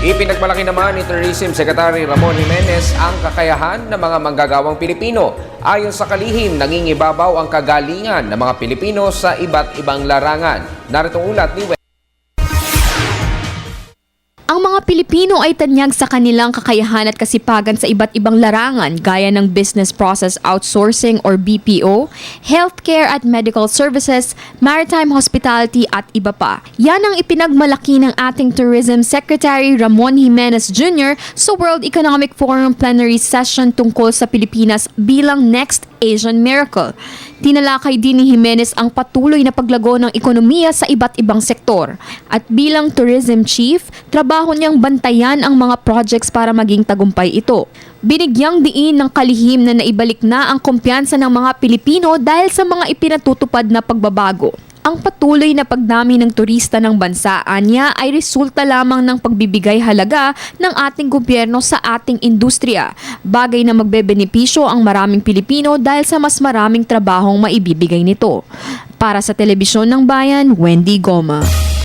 Ipinagmalaki naman ni Tourism Secretary Ramon Jimenez ang kakayahan ng mga manggagawang Pilipino. Ayon sa kalihim, nangingibabaw ang kagalingan ng mga Pilipino sa iba't ibang larangan. Narito ang ulat ni Ang mga Pilipino ay tanyag sa kanilang kakayahan at kasipagan sa iba't ibang larangan gaya ng business process outsourcing or BPO, healthcare at medical services, maritime hospitality at iba pa. Yan ang ipinagmalaki ng ating Tourism Secretary Ramon Jimenez Jr. sa World Economic Forum plenary session tungkol sa Pilipinas bilang Next Asian Miracle. Tinalakay din ni Jimenez ang patuloy na paglago ng ekonomiya sa iba't ibang sektor. At bilang tourism chief, trabaho niyang bantayan ang mga projects para maging tagumpay ito. Binigyang diin ng kalihim na naibalik na ang kumpiyansa ng mga Pilipino dahil sa mga ipinatutupad na pagbabago. Ang patuloy na pagdami ng turista ng bansa niya ay resulta lamang ng pagbibigay halaga ng ating gobyerno sa ating industriya, bagay na magbebenepisyo ang maraming Pilipino dahil sa mas maraming trabahong maibibigay nito. Para sa Telebisyon ng Bayan, Wendy Goma.